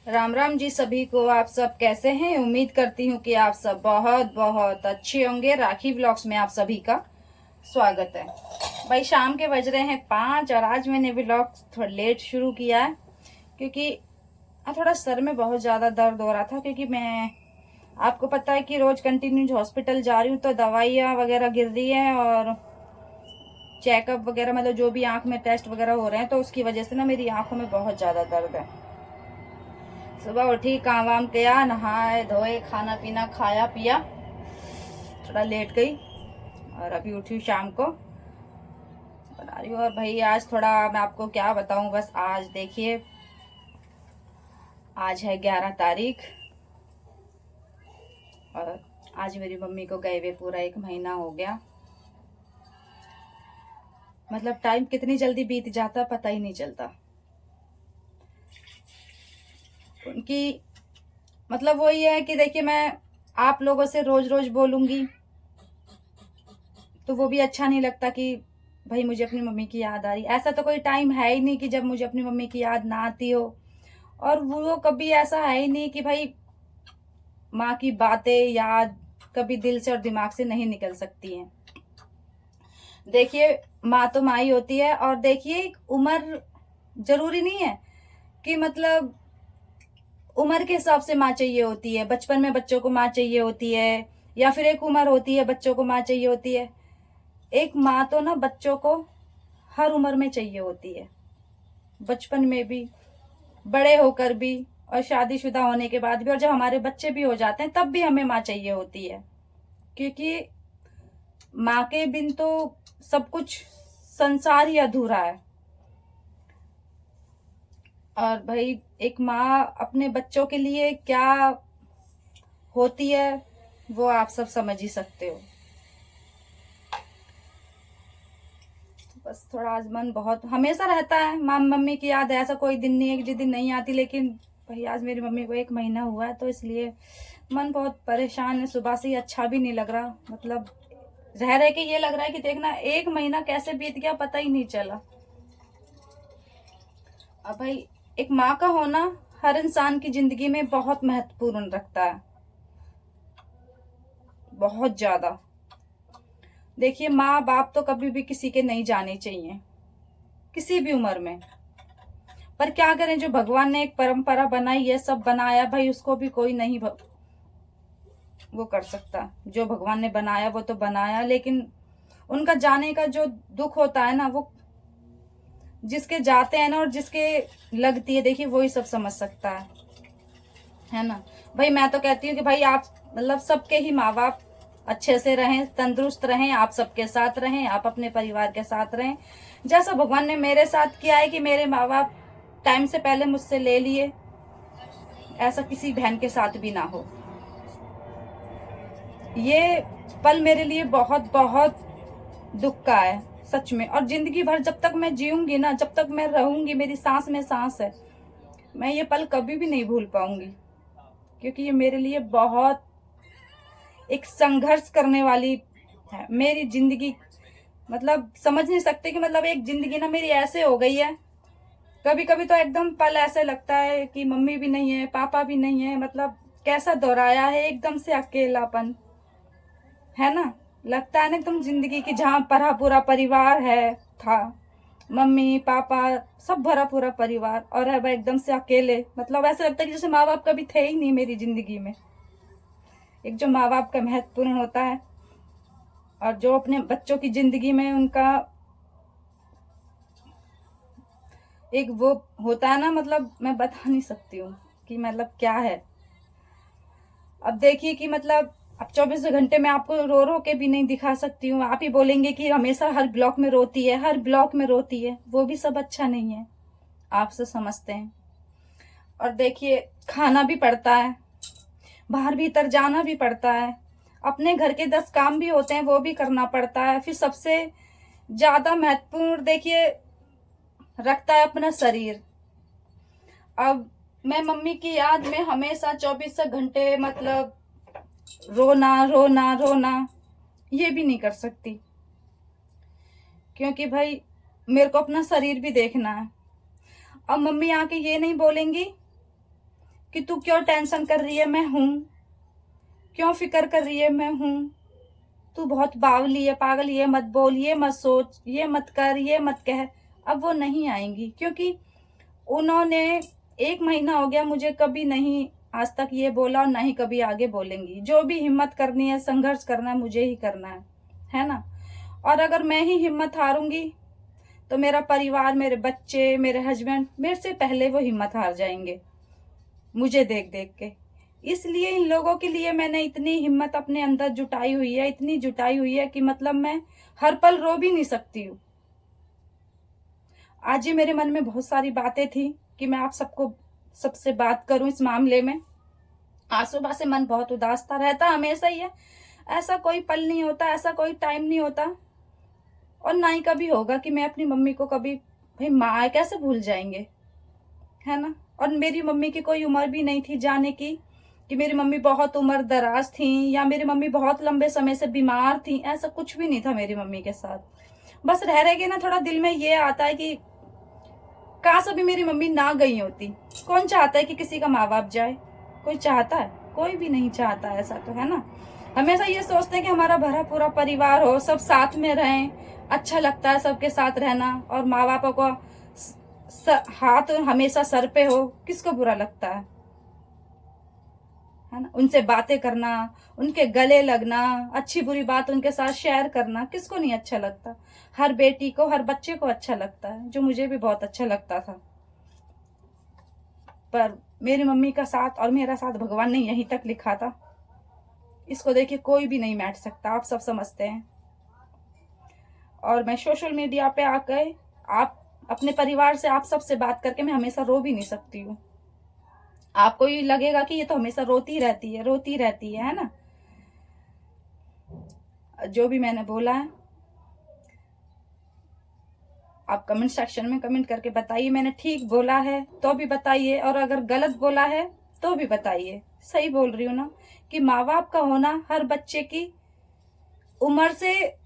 राम राम जी सभी को। आप सब कैसे हैं? उम्मीद करती हूँ कि आप सब बहुत बहुत अच्छे होंगे। राखी व्लॉग्स में आप सभी का स्वागत है। भाई शाम के बज रहे हैं 5 और आज मैंने व्लॉग थोड़ा लेट शुरू किया है क्योंकि थोड़ा सर में बहुत ज़्यादा दर्द हो रहा था। क्योंकि मैं आपको पता है कि रोज़ कंटिन्यू हॉस्पिटल जा रही हूँ तो दवाइयाँ वगैरह गिर रही हैं और चेकअप वगैरह मतलब जो भी आँख में टेस्ट वगैरह हो रहे हैं तो उसकी वजह से ना मेरी आँखों में बहुत ज़्यादा दर्द है। सुबह उठी, काम वाम किया, नहाए धोए, खाना पीना खाया पिया, थोड़ा लेट गई और अभी उठी शाम को बना रही हूँ। और भाई आज थोड़ा मैं आपको क्या बताऊँ, बस आज देखिए आज है 11 तारीख और आज मेरी मम्मी को गए हुए पूरा 1 महीना हो गया। मतलब टाइम कितनी जल्दी बीत जाता पता ही नहीं चलता। उनकी मतलब वही है कि देखिए मैं आप लोगों से रोज रोज बोलूंगी तो वो भी अच्छा नहीं लगता कि भाई मुझे अपनी मम्मी की याद आ रही। ऐसा तो कोई टाइम है ही नहीं कि जब मुझे अपनी मम्मी की याद ना आती हो। और वो कभी ऐसा है ही नहीं कि भाई माँ की बातें याद कभी दिल से और दिमाग से नहीं निकल सकती हैं। देखिए माँ तो माँ ही होती है। और देखिए उम्र जरूरी नहीं है कि मतलब उम्र के हिसाब से माँ चाहिए होती है। बचपन में बच्चों को माँ चाहिए होती है या फिर एक उम्र होती है बच्चों को माँ चाहिए होती है। एक माँ तो ना बच्चों को हर उम्र में चाहिए होती है, बचपन में भी, बड़े होकर भी और शादीशुदा होने के बाद भी, और जब हमारे बच्चे भी हो जाते हैं तब भी हमें माँ चाहिए होती है। क्योंकि माँ के बिन तो सब कुछ संसार ही अधूरा है। और भाई एक माँ अपने बच्चों के लिए क्या होती है वो आप सब समझ ही सकते हो। बस थोड़ा आज मन बहुत हमेशा रहता है, माँ मम्मी की याद है। ऐसा कोई दिन नहीं है कि जिस दिन नहीं आती, लेकिन भाई आज मेरी मम्मी को 1 महीना हुआ है तो इसलिए मन बहुत परेशान है। सुबह से ही अच्छा भी नहीं लग रहा। मतलब रह रह के ये लग रहा है कि देखना 1 महीना कैसे बीत गया पता ही नहीं चला। अब भाई एक माँ का होना हर इंसान की जिंदगी में बहुत महत्वपूर्ण रखता है, बहुत ज्यादा। देखिए माँ बाप तो कभी भी किसी के नहीं जाने चाहिए किसी भी उम्र में। पर क्या करें, जो भगवान ने एक परंपरा बनाई है, सब बनाया भाई, उसको भी कोई नहीं वो कर सकता। जो भगवान ने बनाया वो तो बनाया, लेकिन उनका जाने का जो दुख होता है ना, वो जिसके जाते हैं ना और जिसके लगती है, देखिए वही सब समझ सकता है ना। भाई मैं तो कहती हूँ कि भाई आप मतलब सबके ही माँ बाप अच्छे से रहें, तंदुरुस्त रहें, आप सबके साथ रहें, आप अपने परिवार के साथ रहें। जैसा भगवान ने मेरे साथ किया है कि मेरे माँ बाप टाइम से पहले मुझसे ले लिए, ऐसा किसी बहन के साथ भी ना हो। ये पल मेरे लिए बहुत बहुत दुख का है सच में। और जिंदगी भर जब तक मैं जीऊंगी ना, जब तक मैं रहूंगी, मेरी सांस में सांस है, मैं ये पल कभी भी नहीं भूल पाऊंगी। क्योंकि ये मेरे लिए बहुत एक संघर्ष करने वाली है मेरी जिंदगी। मतलब समझ नहीं सकते कि मतलब एक जिंदगी ना मेरी ऐसे हो गई है। कभी कभी तो एकदम पल ऐसे लगता है कि मम्मी भी नहीं है, पापा भी नहीं है, मतलब कैसा दोहराया है एकदम से अकेलापन, है ना। लगता है ना एकदम जिंदगी की, जहाँ भरा पूरा परिवार है था, मम्मी पापा सब भरा पूरा परिवार, और है वह एकदम से अकेले। मतलब ऐसा लगता है कि जैसे माँ बाप कभी थे ही नहीं मेरी जिंदगी में। एक जो माँ बाप का महत्वपूर्ण होता है और जो अपने बच्चों की जिंदगी में उनका एक वो होता है ना, मतलब मैं बता नहीं सकती हूँ कि मतलब क्या है। अब देखिए कि मतलब अब 24 घंटे में आपको रो रो के भी नहीं दिखा सकती हूँ। आप ही बोलेंगे कि हमेशा हर ब्लॉक में रोती है, हर ब्लॉक में रोती है, वो भी सब अच्छा नहीं है, आप सब समझते हैं। और देखिए खाना भी पड़ता है, बाहर भीतर जाना भी पड़ता है, अपने घर के 10 काम भी होते हैं वो भी करना पड़ता है। फिर सबसे ज्यादा महत्वपूर्ण देखिए रखता है अपना शरीर। अब मैं मम्मी की याद में हमेशा 24 घंटे मतलब रोना रोना रोना ये भी नहीं कर सकती। क्योंकि भाई मेरे को अपना शरीर भी देखना है। अब मम्मी आके ये नहीं बोलेंगी कि तू क्यों टेंशन कर रही है, मैं हूं, क्यों फिक्र कर रही है, मैं हूं, तू बहुत बावली है, पागल, ये मत बोल, ये मत सोच, ये मत कर, ये मत कह। अब वो नहीं आएंगी, क्योंकि उन्होंने 1 महीना हो गया मुझे कभी नहीं आज तक ये बोला और ना ही कभी आगे बोलेंगी। जो भी हिम्मत करनी है, संघर्ष करना है, मुझे ही करना है ना। और अगर मैं ही हिम्मत हारूंगी तो मेरा परिवार, मेरे बच्चे, मेरे हस्बैंड मेरे से पहले वो हिम्मत हार जाएंगे मुझे देख देख के। इसलिए इन लोगों के लिए मैंने इतनी हिम्मत अपने अंदर जुटाई हुई है, इतनी जुटाई हुई है कि मतलब मैं हर पल रो भी नहीं सकती हूँ। आज ही मेरे मन में बहुत सारी बातें थी कि मैं आप सबसे बात करूं इस मामले में। आज सुबह से मन बहुत उदास था, रहता हमेशा ही है, ऐसा कोई पल नहीं होता, ऐसा कोई टाइम नहीं होता और ना ही कभी होगा कि मैं अपनी मम्मी को कभी, भाई माँ कैसे भूल जाएंगे, है ना। और मेरी मम्मी की कोई उम्र भी नहीं थी जाने की कि मेरी मम्मी बहुत उम्र दराज थी या मेरी मम्मी बहुत लंबे समय से बीमार थी, ऐसा कुछ भी नहीं था मेरी मम्मी के साथ। बस रह के ना थोड़ा दिल में ये आता है कि काश अभी मेरी मम्मी ना गई होती। कौन चाहता है कि किसी का माँ बाप जाए? कोई चाहता है? कोई भी नहीं चाहता, ऐसा तो है ना। हमेशा ये सोचते हैं कि हमारा भरा पूरा परिवार हो, सब साथ में रहें, अच्छा लगता है सबके साथ रहना, और माँ बापों को हाथ हमेशा सर पे हो, किसको बुरा लगता है ना। उनसे बातें करना, उनके गले लगना, अच्छी बुरी बात उनके साथ शेयर करना, किसको नहीं अच्छा लगता। हर बेटी को, हर बच्चे को अच्छा लगता है, जो मुझे भी बहुत अच्छा लगता था। पर मेरी मम्मी का साथ और मेरा साथ भगवान ने यहीं तक लिखा था। इसको देखिए कोई भी नहीं मैट सकता, आप सब समझते हैं। और मैं सोशल मीडिया पे आकर आप अपने परिवार से, आप सबसे बात करके मैं हमेशा रो भी नहीं सकती हूँ। आपको ही लगेगा कि ये तो हमेशा रोती रहती है, रोती रहती है ना। जो भी मैंने बोला है आप कमेंट सेक्शन में कमेंट करके बताइए। मैंने ठीक बोला है तो भी बताइए, और अगर गलत बोला है तो भी बताइए। सही बोल रही हूँ ना कि माँ बाप का होना हर बच्चे की उम्र से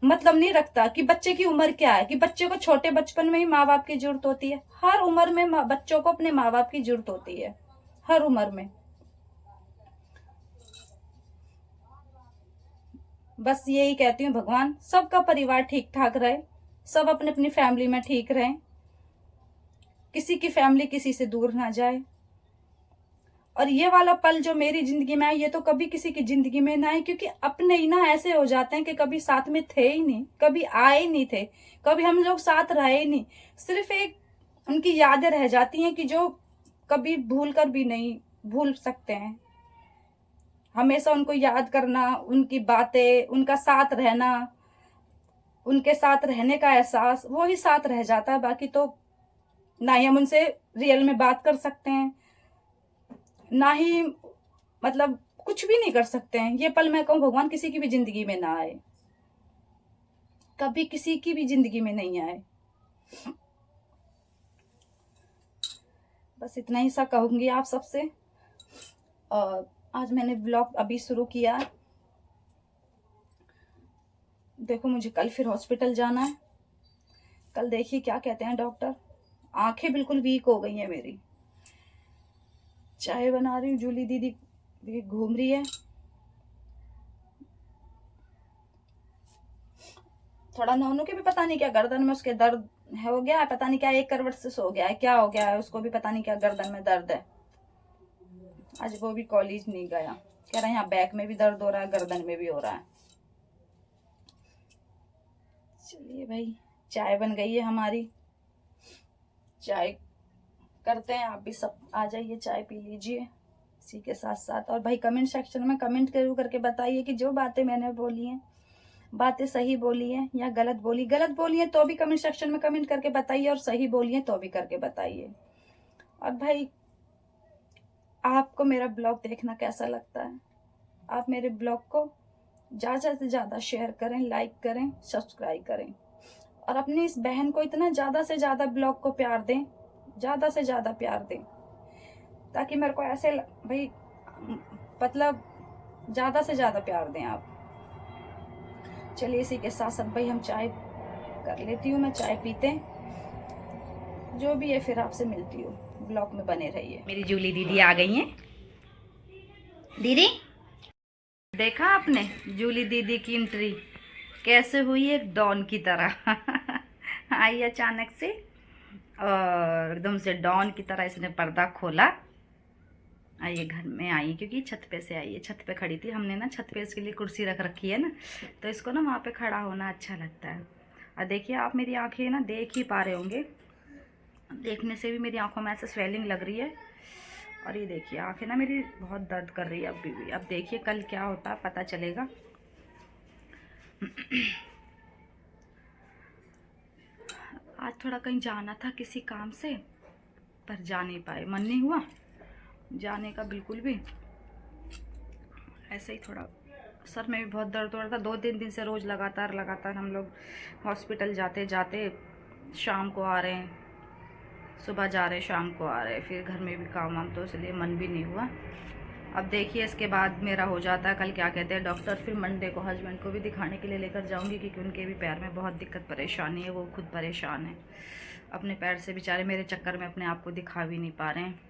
मतलब नहीं रखता कि बच्चे की उम्र क्या है, कि बच्चे को छोटे बचपन में ही माँ बाप की जरूरत होती है। हर उम्र में बच्चों को अपने माँ बाप की जरूरत होती है, हर उम्र में। बस यही कहती हूँ, भगवान सबका परिवार ठीक ठाक रहे, सब अपने अपनी फैमिली में ठीक रहे, किसी की फैमिली किसी से दूर ना जाए। और ये वाला पल जो मेरी जिंदगी में आया, ये तो कभी किसी की जिंदगी में ना आए, क्योंकि अपने ही ना ऐसे हो जाते हैं कि कभी साथ में थे ही नहीं, कभी आए ही नहीं थे, कभी हम लोग साथ रहे ही नहीं। सिर्फ एक उनकी यादें रह जाती हैं कि जो कभी भूल कर भी नहीं भूल सकते हैं। हमेशा उनको याद करना, उनकी बातें, उनका साथ रहना, उनके साथ रहने का एहसास, वो ही साथ रह जाता है। बाकी तो ना ही हम उनसे रियल में बात कर सकते हैं, ना ही मतलब कुछ भी नहीं कर सकते हैं। ये पल मैं कहूँ भगवान किसी की भी जिंदगी में ना आए, कभी किसी की भी जिंदगी में नहीं आए। बस इतना ही सा कहूंगी आप सबसे। और आज मैंने ब्लॉग अभी शुरू किया। देखो मुझे कल फिर हॉस्पिटल जाना है। कल देखिए क्या कहते हैं डॉक्टर। आंखें बिल्कुल वीक हो गई हैं मेरी। चाय बना रही हूँ, जूली दीदी भी घूम रही है। थोड़ा नोनू के भी पता नहीं क्या गर्दन में उसके दर्द हो गया है, पता नहीं क्या, एक करवट से सो गया है, क्या हो गया है उसको भी पता नहीं, क्या गर्दन में दर्द है। आज वो भी कॉलेज नहीं गया, कह रहा है यहाँ बैक में भी दर्द हो रहा है, गर्दन में भी हो रहा है। चलिए भाई, चाय बन गई है हमारी, चाय करते हैं। आप भी सब आ जाइए, चाय पी लीजिए इसी के साथ साथ। और भाई कमेंट सेक्शन में कमेंट जरूर करके बताइए कि जो बातें मैंने बोली हैं, बातें सही बोली हैं या गलत बोली है तो भी कमेंट सेक्शन में कमेंट करके बताइए, और सही बोली है तो भी करके बताइए। और भाई आपको मेरा ब्लॉग देखना कैसा लगता है? आप मेरे ब्लॉग को ज़्यादा से ज़्यादा शेयर करें, लाइक करें, सब्सक्राइब करें, और अपनी इस बहन को इतना ज़्यादा से ज़्यादा ब्लॉग को प्यार दें, ज़्यादा से ज़्यादा प्यार दें, ताकि मेरे को ऐसे भाई मतलब ज़्यादा से ज़्यादा प्यार दें आप। चलिए इसी के साथ साथ भाई हम चाय कर लेती हूँ, मैं चाय पीते, जो भी है फिर आपसे मिलती हूँ। ब्लॉग में बने रहिए। मेरी जूली दीदी आ गई हैं। दीदी देखा आपने जूली दीदी की एंट्री कैसे हुई, एक डॉन की तरह आई अचानक से और एकदम से डॉन की तरह इसने पर्दा खोला। आइए घर में आई, क्योंकि छत पे से आई है, छत पे खड़ी थी हमने ना, छत पे इसके लिए कुर्सी रख रखी है ना, तो इसको ना वहाँ पे खड़ा होना अच्छा लगता है। और देखिए आप मेरी आंखें ना देख ही पा रहे होंगे, देखने से भी मेरी आंखों में ऐसे स्वेलिंग लग रही है। और ये देखिए आंखें ना मेरी बहुत दर्द कर रही है अभी भी। अब देखिए कल क्या होता है पता चलेगा। आज थोड़ा कहीं जाना था किसी काम से, पर जा नहीं पाए, मन नहीं हुआ जाने का बिल्कुल भी। ऐसे ही थोड़ा सर में भी बहुत दर्द हो रहा था, 2-3 दिन से रोज़ लगातार हम लोग हॉस्पिटल जाते जाते शाम को आ रहे हैं, सुबह जा रहे शाम को आ रहे, फिर घर में भी काम वाम, तो इसलिए मन भी नहीं हुआ। अब देखिए इसके बाद मेरा हो जाता है कल क्या कहते हैं डॉक्टर, फिर मंडे को हस्बैंड को भी दिखाने के लिए लेकर जाऊंगी, क्योंकि उनके भी पैर में बहुत दिक्कत परेशानी है, वो खुद परेशान है अपने पैर से बेचारे, मेरे चक्कर में अपने आप को दिखा भी नहीं पा रहे हैं।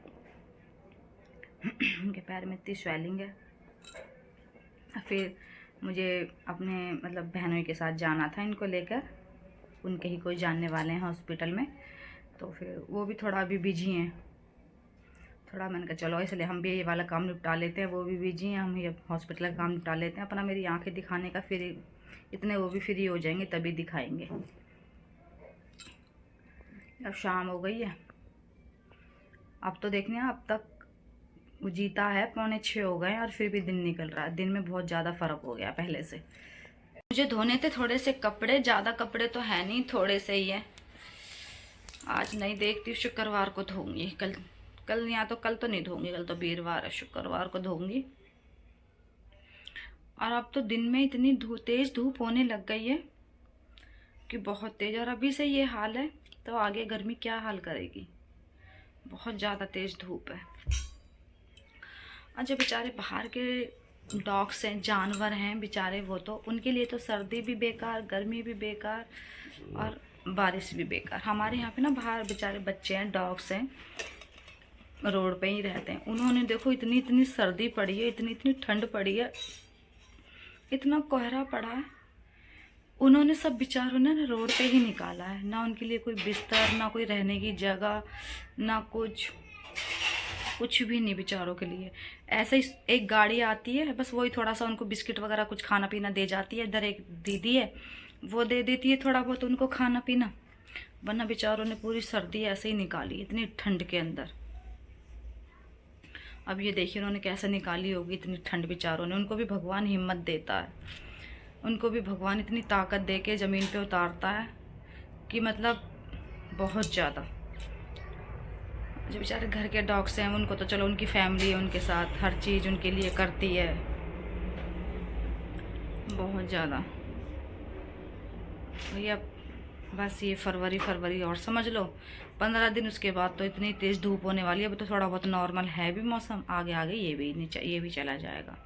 उनके पैर में इतनी स्वेलिंग है। फिर मुझे अपने मतलब बहनों के साथ जाना था इनको लेकर, उनके ही कोई जानने वाले हैं हॉस्पिटल में, तो फिर वो भी थोड़ा अभी बिजी हैं। थोड़ा मैंने कहा चलो इसलिए हम भी ये वाला काम निपटा लेते हैं, वो भी बिजी हैं, हम ये हॉस्पिटल का काम निपटा लेते हैं अपना, मेरी आंखें दिखाने का, फिर इतने वो भी फ्री हो जाएंगे तभी दिखाएंगे। अब शाम हो गई है, अब तो देखने अब तक वो जीता है 5:45 हो गए और फिर भी दिन निकल रहा है। दिन में बहुत ज़्यादा फ़र्क हो गया पहले से। मुझे धोने थे थोड़े से कपड़े, ज़्यादा कपड़े तो है नहीं, थोड़े से ही है। आज नहीं, देखती हूँ शुक्रवार को धोऊंगी, कल या तो कल तो नहीं धोऊंगी, कल तो वीरवार है, शुक्रवार को धोऊंगी। और अब तो दिन में इतनी तेज़ धूप होने लग गई है कि बहुत तेज़, और अभी से ये हाल है तो आगे गर्मी क्या हाल करेगी, बहुत ज़्यादा तेज़ धूप है। और जो बेचारे बाहर के डॉग्स हैं, जानवर हैं बेचारे, वो तो उनके लिए तो सर्दी भी बेकार, गर्मी भी बेकार और बारिश भी बेकार। हमारे यहाँ पे ना बाहर बेचारे बच्चे हैं, डॉग्स हैं, रोड पे ही रहते हैं, उन्होंने देखो इतनी सर्दी पड़ी है, इतनी ठंड पड़ी है, इतना कोहरा पड़ा है, उन्होंने सब बेचारों ने ना रोड पे ही निकाला है, ना उनके लिए कोई बिस्तर, ना कोई रहने की जगह, ना कुछ भी नहीं बेचारों के लिए। ऐसे ही एक गाड़ी आती है, बस वही थोड़ा सा उनको बिस्किट वगैरह कुछ खाना पीना दे जाती है। इधर एक दीदी है, वो दे देती है थोड़ा बहुत उनको खाना पीना, वरना बेचारों ने पूरी सर्दी ऐसे ही निकाली इतनी ठंड के अंदर। अब ये देखिए उन्होंने कैसे निकाली होगी इतनी ठंड बेचारों ने। उनको भी भगवान हिम्मत देता है, उनको भी भगवान इतनी ताकत दे के ज़मीन पे उतारता है कि मतलब बहुत ज़्यादा। जो बेचारे घर के डॉग्स हैं उनको तो चलो उनकी फैमिली है, उनके साथ हर चीज़ उनके लिए करती है, बहुत ज़्यादा। भैया बस ये फरवरी और समझ लो 15 दिन, उसके बाद तो इतनी तेज़ धूप होने वाली है। अभी तो थोड़ा बहुत नॉर्मल है भी मौसम, आगे ये भी चला जाएगा।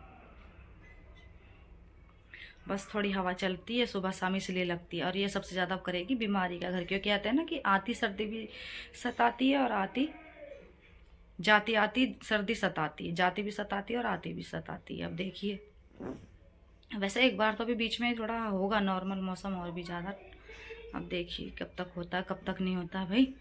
बस थोड़ी हवा चलती है सुबह शाम इसलिए लगती है, और ये सबसे ज़्यादा करेगी बीमारी का घर, क्योंकि कहते हैं ना कि आती सर्दी भी सताती है और आती सर्दी सताती है, जाती भी सताती है और आती भी सताती है। अब देखिए वैसे एक बार तो अभी बीच में थोड़ा होगा नॉर्मल मौसम और भी ज़्यादा, अब देखिए कब तक होता है कब तक नहीं होता भाई।